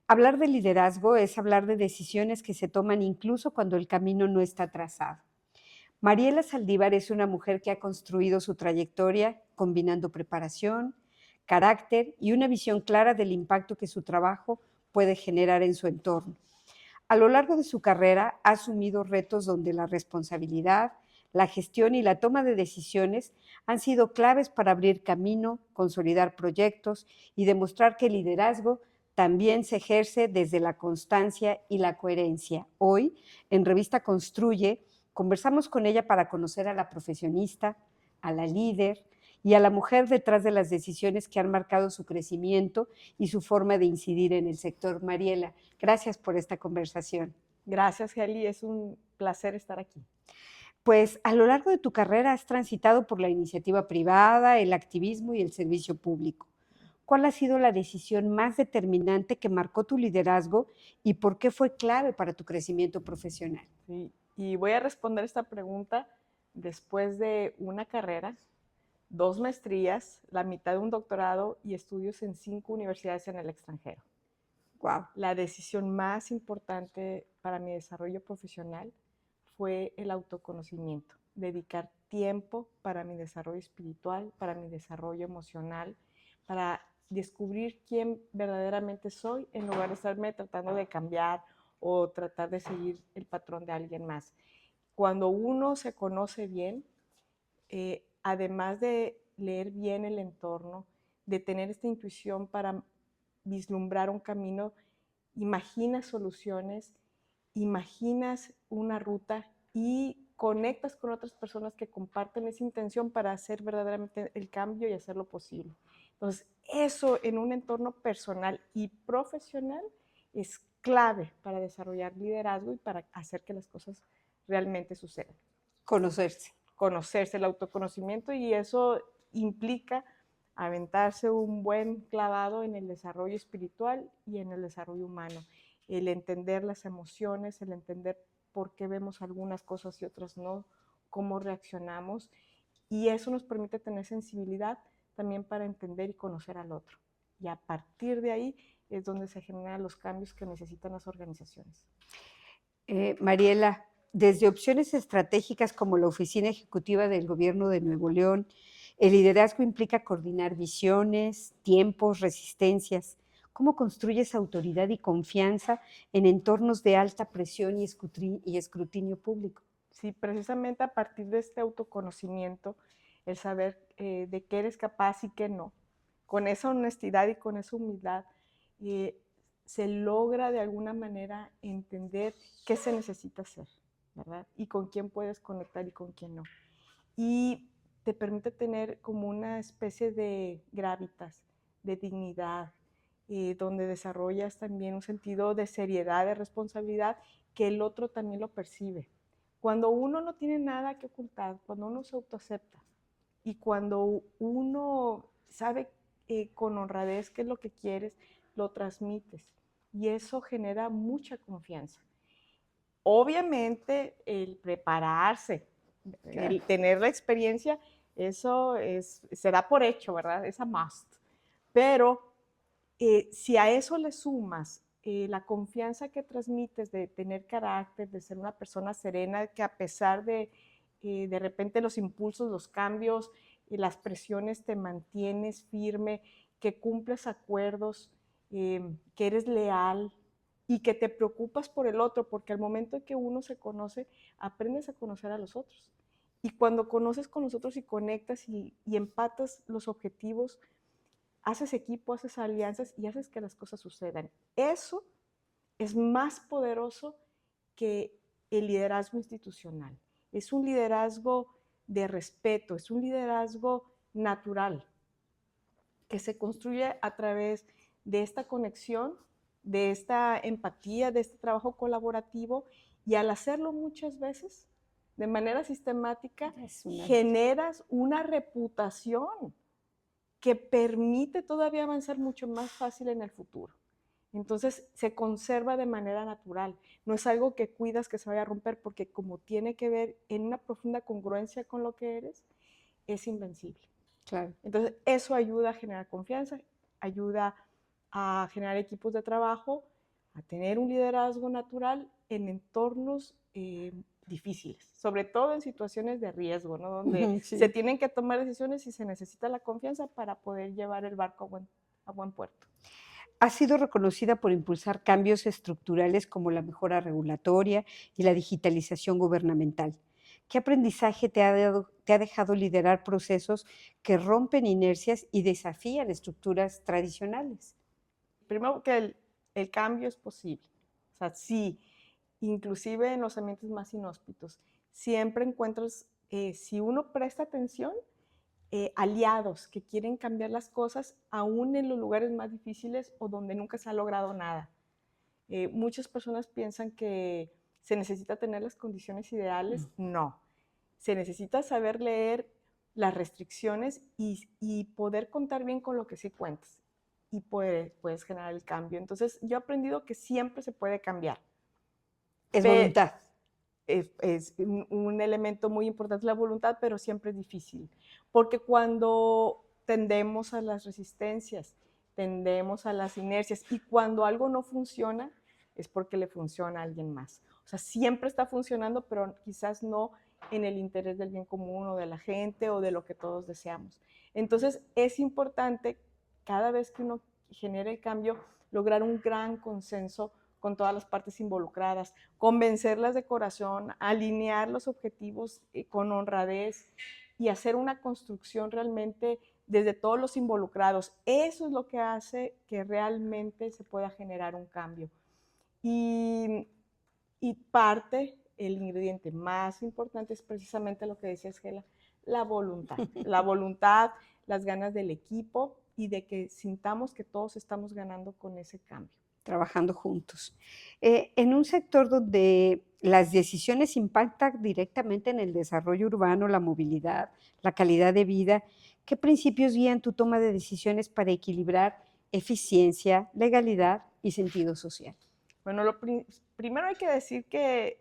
Hablar de liderazgo es hablar de decisiones que se toman incluso cuando el camino no está trazado. Mariela Saldívar es una mujer que ha construido su trayectoria combinando preparación, carácter y una visión clara del impacto que su trabajo puede generar en su entorno. A lo largo de su carrera ha asumido retos donde la responsabilidad, la gestión y la toma de decisiones han sido claves para abrir camino, consolidar proyectos y demostrar que el liderazgo también se ejerce desde la constancia y la coherencia. Hoy, en Revista Construye, conversamos con ella para conocer a la profesionista, a la líder y a la mujer detrás de las decisiones que han marcado su crecimiento y su forma de incidir en el sector. Mariela, gracias por esta conversación. Gracias, Heli, es un placer estar aquí. Pues a lo largo de tu carrera has transitado por la iniciativa privada, el activismo y el servicio público. ¿Cuál ha sido la decisión más determinante que marcó tu liderazgo y por qué fue clave para tu crecimiento profesional? Sí, y voy a responder esta pregunta después de una carrera, 2 maestrías, la mitad de un doctorado y estudios en 5 universidades en el extranjero. Wow. La decisión más importante para mi desarrollo profesional fue el autoconocimiento, dedicar tiempo para mi desarrollo espiritual, para mi desarrollo emocional, para descubrir quién verdaderamente soy en lugar de estarme tratando de cambiar o tratar de seguir el patrón de alguien más. Cuando uno se conoce bien, además de leer bien el entorno, de tener esta intuición para vislumbrar un camino, imaginas soluciones, imaginas una ruta y conectas con otras personas que comparten esa intención para hacer verdaderamente el cambio y hacerlo posible. Entonces, eso en un entorno personal y profesional es clave para desarrollar liderazgo y para hacer que las cosas realmente sucedan. Conocerse. Conocerse, el autoconocimiento, y eso implica aventarse un buen clavado en el desarrollo espiritual y en el desarrollo humano. El entender las emociones, el entender por qué vemos algunas cosas y otras no, cómo reaccionamos, y eso nos permite tener sensibilidad también para entender y conocer al otro. Y a partir de ahí es donde se generan los cambios que necesitan las organizaciones. Mariela, desde opciones estratégicas como la Oficina Ejecutiva del Gobierno de Nuevo León, el liderazgo implica coordinar visiones, tiempos, resistencias. ¿Cómo construyes autoridad y confianza en entornos de alta presión y escrutinio público? Sí, precisamente a partir de este autoconocimiento, el saber de qué eres capaz y qué no, con esa honestidad y con esa humildad, eh, se logra de alguna manera entender qué se necesita hacer, ¿verdad? Y con quién puedes conectar y con quién no. Y te permite tener como una especie de gravitas, de dignidad, donde desarrollas también un sentido de seriedad, de responsabilidad, que el otro también lo percibe. Cuando uno no tiene nada que ocultar, cuando uno se autoacepta y cuando uno sabe con honradez qué es lo que quieres, lo transmites. Y eso genera mucha confianza. Obviamente, el prepararse, Claro. el tener la experiencia, eso se da por hecho, ¿verdad? Es a must. Pero si a eso le sumas la confianza que transmites de tener carácter, de ser una persona serena, que a pesar de repente los impulsos, los cambios y las presiones te mantienes firme, que cumples acuerdos, que eres leal y que te preocupas por el otro, porque al momento en que uno se conoce, aprendes a conocer a los otros. Y cuando conoces con los otros y conectas y empatas los objetivos, haces equipo, haces alianzas y haces que las cosas sucedan. Eso es más poderoso que el liderazgo institucional. Es un liderazgo de respeto, es un liderazgo natural que se construye a través de esta conexión, de esta empatía, de este trabajo colaborativo, y al hacerlo muchas veces de manera sistemática, generas una reputación que permite todavía avanzar mucho más fácil en el futuro. Entonces se conserva de manera natural, no es algo que cuidas que se vaya a romper, porque como tiene que ver en una profunda congruencia con lo que eres, es invencible. Claro. Entonces eso ayuda a generar confianza, ayuda a generar equipos de trabajo a tener un liderazgo natural en entornos difíciles, sobre todo en situaciones de riesgo, ¿no? Donde Sí. se tienen que tomar decisiones y se necesita la confianza para poder llevar el barco a buen puerto. Ha sido reconocida por impulsar cambios estructurales como la mejora regulatoria y la digitalización gubernamental. ¿Qué aprendizaje te ha dejado liderar procesos que rompen inercias y desafían estructuras tradicionales? Primero que el cambio es posible. O sea, sí, inclusive en los ambientes más inhóspitos, siempre encuentras, si uno presta atención, aliados que quieren cambiar las cosas aún en los lugares más difíciles o donde nunca se ha logrado nada. Muchas personas piensan que se necesita tener las condiciones ideales. No, se necesita saber leer las restricciones y poder contar bien con lo que sí cuentas y puedes generar el cambio. Entonces, yo he aprendido que siempre se puede cambiar. Es Pe- voluntad. es un elemento muy importante la voluntad, pero siempre es difícil, porque cuando tendemos a las resistencias, tendemos a las inercias, y cuando algo no funciona, es porque le funciona a alguien más. O sea, siempre está funcionando, pero quizás no en el interés del bien común o de la gente o de lo que todos deseamos. Entonces, es importante cada vez que uno genera el cambio, lograr un gran consenso con todas las partes involucradas, convencerlas de corazón, alinear los objetivos con honradez y hacer una construcción realmente desde todos los involucrados. Eso es lo que hace que realmente se pueda generar un cambio. Y, y parte, el ingrediente más importante es precisamente lo que decías, Gela, la voluntad. La voluntad, las ganas del equipo y de que sintamos que todos estamos ganando con ese cambio. Trabajando juntos. En un sector donde las decisiones impactan directamente en el desarrollo urbano, la movilidad, la calidad de vida, ¿qué principios guían tu toma de decisiones para equilibrar eficiencia, legalidad y sentido social? Bueno, primero hay que decir que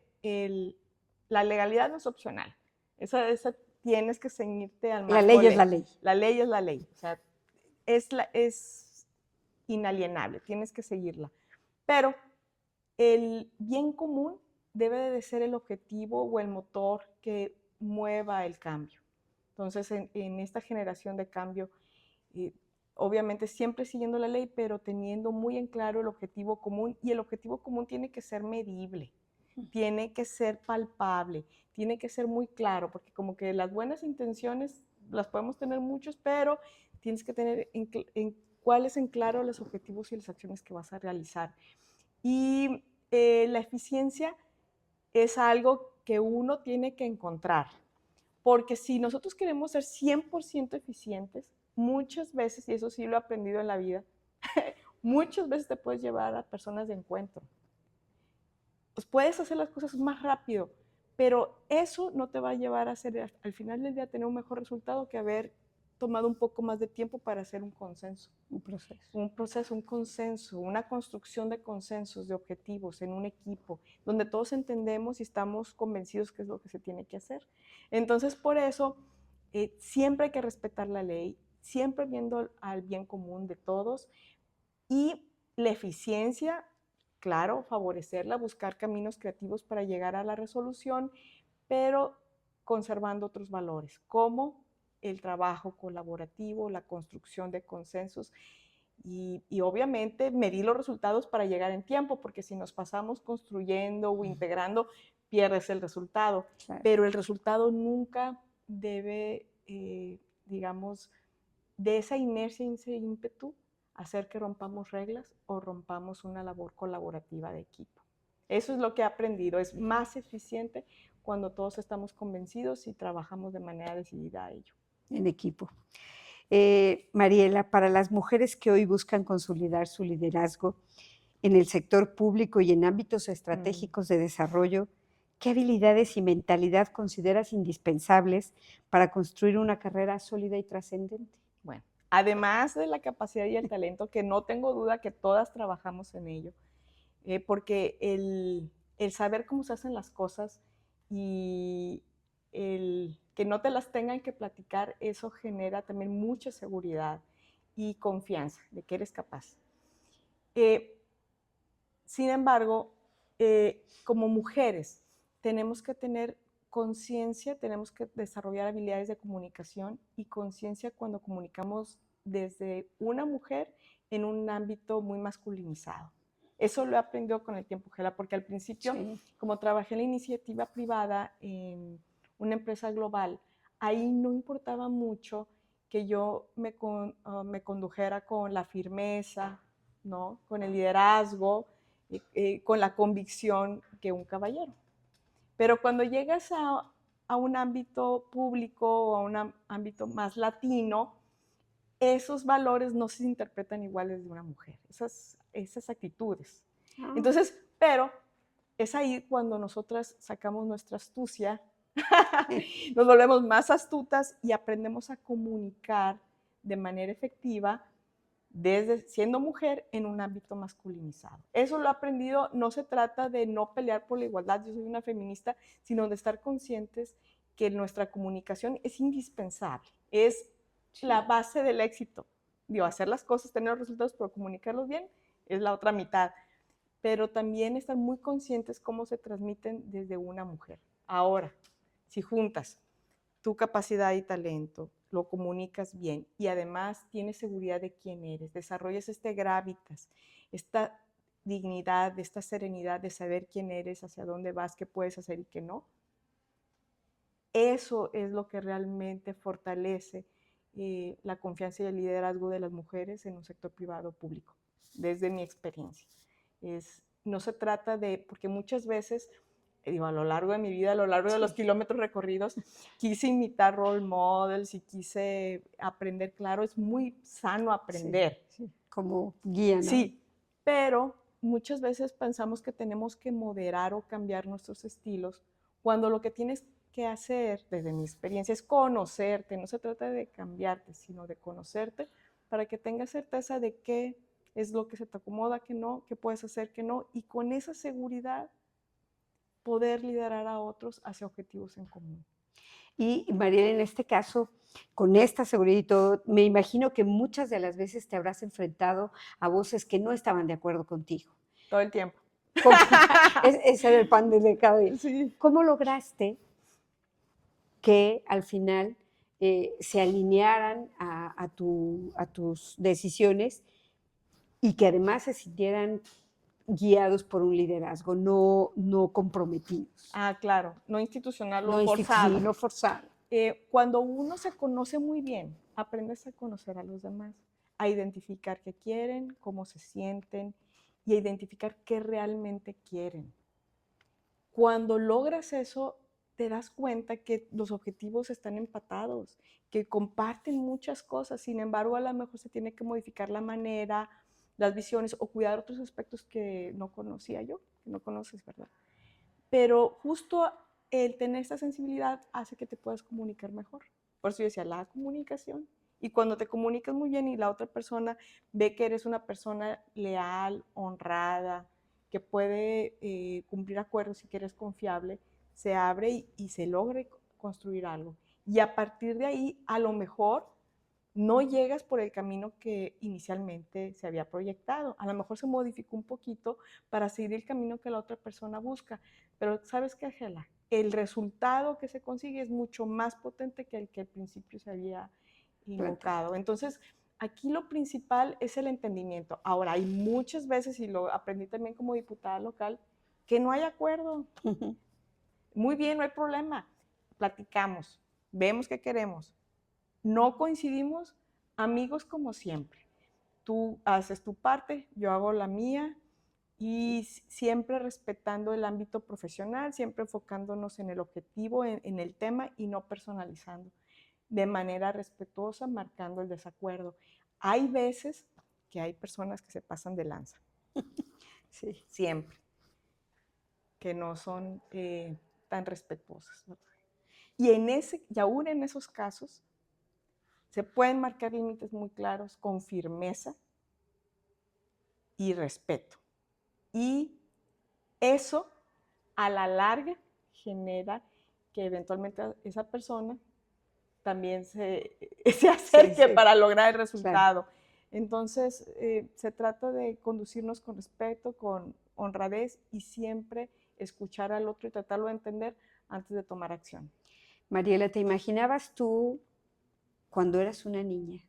la legalidad no es opcional. Esa tienes que ceñirte al La marco ley es la legal. ley. La ley es la ley. O sea, es inalienable, tienes que seguirla. Pero el bien común debe de ser el objetivo o el motor que mueva el cambio. Entonces, en esta generación de cambio, eh, obviamente siempre siguiendo la ley, pero teniendo muy en claro el objetivo común, y el objetivo común tiene que ser medible, tiene que ser palpable, tiene que ser muy claro, porque como que las buenas intenciones las podemos tener muchos, pero tienes que tener cuáles en claro los objetivos y las acciones que vas a realizar. Y la eficiencia es algo que uno tiene que encontrar, porque si nosotros queremos ser 100% eficientes, muchas veces, y eso sí lo he aprendido en la vida, muchas veces te puedes llevar a personas de encuentro. Pues puedes hacer las cosas más rápido, pero eso no te va a llevar a hacer al final del día tener un mejor resultado que haber tomado un poco más de tiempo para hacer un consenso. Un consenso, una construcción de consensos, de objetivos en un equipo, donde todos entendemos y estamos convencidos que es lo que se tiene que hacer. Entonces, por eso, siempre hay que respetar la ley, siempre viendo al bien común de todos, y la eficiencia, claro, favorecerla, buscar caminos creativos para llegar a la resolución, pero conservando otros valores, como el trabajo colaborativo, la construcción de consensos y obviamente medir los resultados para llegar en tiempo, porque si nos pasamos construyendo o integrando, pierdes el resultado. Claro. Pero el resultado nunca debe, digamos, de esa inercia y ese ímpetu, hacer que rompamos reglas o rompamos una labor colaborativa de equipo. Eso es lo que he aprendido. Es más eficiente cuando todos estamos convencidos y trabajamos de manera decidida a ello. En equipo. Mariela, para las mujeres que hoy buscan consolidar su liderazgo en el sector público y en ámbitos estratégicos de desarrollo, ¿qué habilidades y mentalidad consideras indispensables para construir una carrera sólida y trascendente? Bueno, además de la capacidad y el talento, que no tengo duda que todas trabajamos en ello, porque el saber cómo se hacen las cosas y el que no te las tengan que platicar, eso genera también mucha seguridad y confianza de que eres capaz. Sin embargo, como mujeres, tenemos que tener conciencia, tenemos que desarrollar habilidades de comunicación y conciencia cuando comunicamos desde una mujer en un ámbito muy masculinizado. Eso lo he aprendido con el tiempo, Gela, porque al principio, Sí. como trabajé en la iniciativa privada en una empresa global, ahí no importaba mucho que yo me condujera con la firmeza, ¿no? Con el liderazgo, con la convicción que un caballero. Pero cuando llegas a un ámbito público o a un ámbito más latino, esos valores no se interpretan iguales de una mujer, esas actitudes. Ah. Entonces, pero es ahí cuando nosotras sacamos nuestra astucia, nos volvemos más astutas y aprendemos a comunicar de manera efectiva desde siendo mujer en un ámbito masculinizado. Eso lo he aprendido, no se trata de no pelear por la igualdad, yo soy una feminista, sino de estar conscientes que nuestra comunicación es indispensable, es la base del éxito. Digo, hacer las cosas, tener los resultados, pero comunicarlos bien es la otra mitad. Pero también estar muy conscientes cómo se transmiten desde una mujer. Ahora, si juntas tu capacidad y talento, lo comunicas bien y además tienes seguridad de quién eres, desarrollas este gravitas, esta dignidad, esta serenidad de saber quién eres, hacia dónde vas, qué puedes hacer y qué no. Eso es lo que realmente fortalece la confianza y el liderazgo de las mujeres en un sector privado o público, desde mi experiencia. No se trata de, porque muchas veces, digo, a lo largo de mi vida, a lo largo de los kilómetros recorridos, quise imitar role models y quise aprender, claro, es muy sano aprender. Sí, como guía, ¿no? Sí, pero muchas veces pensamos que tenemos que moderar o cambiar nuestros estilos, cuando lo que tienes que hacer, desde mi experiencia, es conocerte. No se trata de cambiarte, sino de conocerte para que tengas certeza de qué es lo que se te acomoda, qué no, qué puedes hacer, qué no, y con esa seguridad poder liderar a otros hacia objetivos en común. Y Mariela, en este caso, con esta seguridad y todo, me imagino que muchas de las veces te habrás enfrentado a voces que no estaban de acuerdo contigo. Todo el tiempo. Ese era el pan de cada día. Sí. ¿Cómo lograste que al final se alinearan a tus decisiones y que además se sintieran guiados por un liderazgo, no comprometidos? Ah, claro, no institucional o No forzado. sí, no forzado. Cuando uno se conoce muy bien, aprendes a conocer a los demás, a identificar qué quieren, cómo se sienten y a identificar qué realmente quieren. Cuando logras eso, te das cuenta que los objetivos están empatados, que comparten muchas cosas, sin embargo, a lo mejor se tiene que modificar la manera, las visiones o cuidar otros aspectos que no conocía yo, que no conoces, ¿verdad? Pero justo el tener esta sensibilidad hace que te puedas comunicar mejor. Por eso yo decía, la comunicación. Y cuando te comunicas muy bien y la otra persona ve que eres una persona leal, honrada, que puede cumplir acuerdos y que eres confiable, se abre y se logra construir algo. Y a partir de ahí, a lo mejor no llegas por el camino que inicialmente se había proyectado. A lo mejor se modificó un poquito para seguir el camino que la otra persona busca. Pero ¿sabes qué, Angela? El resultado que se consigue es mucho más potente que el que al principio se había invocado. Entonces, aquí lo principal es el entendimiento. Ahora, hay muchas veces, y lo aprendí también como diputada local, que no hay acuerdo. Muy bien, no hay problema. Platicamos, vemos qué queremos. No coincidimos, amigos como siempre. Tú haces tu parte, yo hago la mía y siempre respetando el ámbito profesional, siempre enfocándonos en el objetivo, en el tema y no personalizando. De manera respetuosa, marcando el desacuerdo. Hay veces que hay personas que se pasan de lanza. Sí. Siempre. Que no son tan respetuosas, ¿verdad? Y aún en esos casos, se pueden marcar límites muy claros con firmeza y respeto. Y eso, a la larga, genera que eventualmente esa persona también se acerque para lograr el resultado. Claro. Entonces, se trata de conducirnos con respeto, con honradez y siempre escuchar al otro y tratarlo de entender antes de tomar acción. Mariela, ¿te imaginabas tú, cuando eras una niña,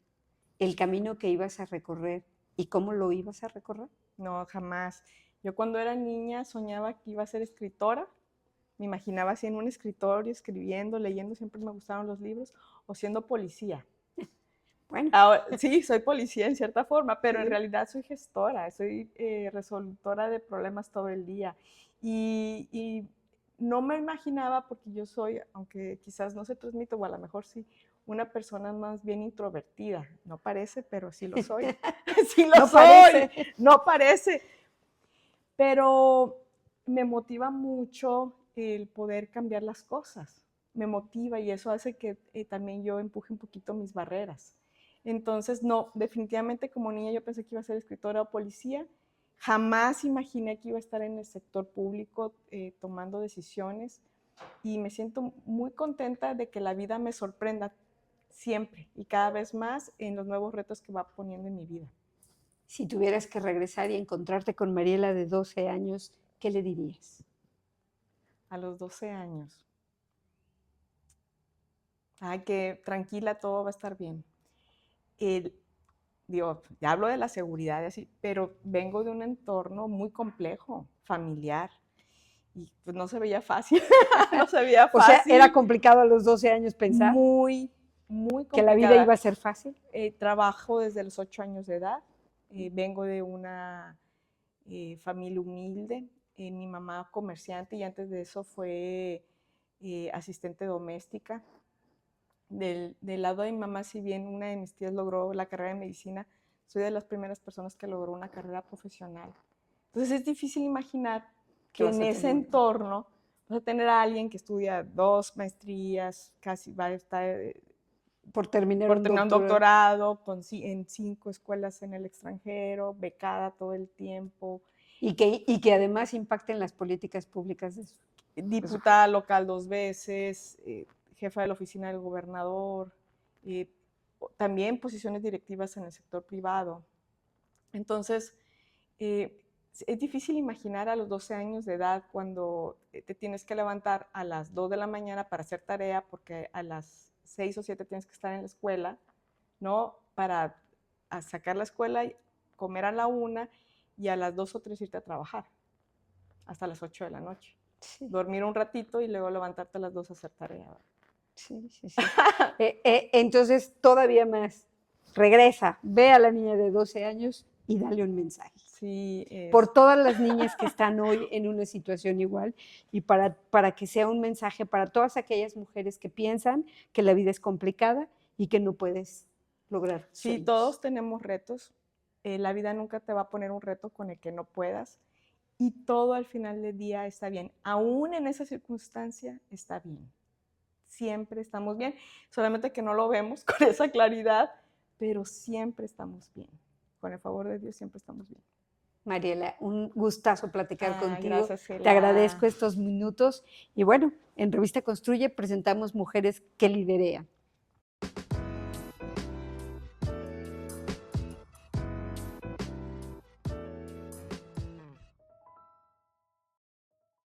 el camino que ibas a recorrer y cómo lo ibas a recorrer? No, jamás. Yo cuando era niña soñaba que iba a ser escritora. Me imaginaba así en un escritorio, escribiendo, leyendo, siempre me gustaron los libros, o siendo policía. Bueno, Ahora, sí, soy policía en cierta forma, pero en sí. realidad soy gestora, soy resolutora de problemas todo el día. Y no me imaginaba, porque yo soy, aunque quizás no se transmite, o a lo mejor sí, una persona más bien introvertida. No parece, pero sí lo soy. Sí lo No soy, parece. no parece. Pero me motiva mucho el poder cambiar las cosas. Me motiva y eso hace que también yo empuje un poquito mis barreras. Entonces, no, definitivamente como niña yo pensé que iba a ser escritora o policía. Jamás imaginé que iba a estar en el sector público tomando decisiones y me siento muy contenta de que la vida me sorprenda siempre y cada vez más en los nuevos retos que va poniendo en mi vida. Si tuvieras que regresar y encontrarte con Mariela de 12 años, ¿qué le dirías? A los 12 años. Ay, que tranquila, todo va a estar bien. Digo, ya hablo de la seguridad y así, pero vengo de un entorno muy complejo, familiar, y pues no se veía fácil, no se veía O sea, fácil. ¿era complicado a los 12 años pensar Muy, muy que la vida complicada. iba a ser fácil? Trabajo desde los 8 años de edad, vengo de una familia humilde, mi mamá comerciante y antes de eso fue asistente doméstica. Del lado de mi mamá, si bien una de mis tías logró la carrera de medicina, soy de las primeras personas que logró una carrera profesional. Entonces es difícil imaginar que en ese entorno vas a tener a alguien que estudia 2 maestrías, casi va a estar por terminar por un tener un doctorado. doctorado, en 5 escuelas en el extranjero, becada todo el tiempo. Y que además impacten las políticas públicas de su... Diputada local 2 veces, jefa de la oficina del gobernador, también posiciones directivas en el sector privado. Entonces, es difícil imaginar a los 12 años de edad cuando te tienes que levantar a las 2 de la mañana para hacer tarea, porque a las 6 o 7 tienes que estar en la escuela, ¿no? Para sacar la escuela, comer a la 1 y a las 2 o 3 irte a trabajar, hasta las 8 de la noche. Sí. Dormir un ratito y luego levantarte a las 2 a hacer tarea. Sí, sí, sí. Entonces, todavía más, regresa, ve a la niña de 12 años y dale un mensaje. Sí, por todas las niñas que están hoy en una situación igual y para que sea un mensaje para todas aquellas mujeres que piensan que la vida es complicada y que no puedes lograr sí, sueños. todos tenemos retos. La vida nunca te va a poner un reto con el que no puedas y todo al final del día está bien. Aún en esa circunstancia está bien. Siempre estamos bien, solamente que no lo vemos con esa claridad, pero siempre estamos bien. Con el favor de Dios siempre estamos bien. Mariela, un gustazo platicar contigo. Gracias, te agradezco estos minutos y bueno, en Revista Construye presentamos Mujeres que Liderean.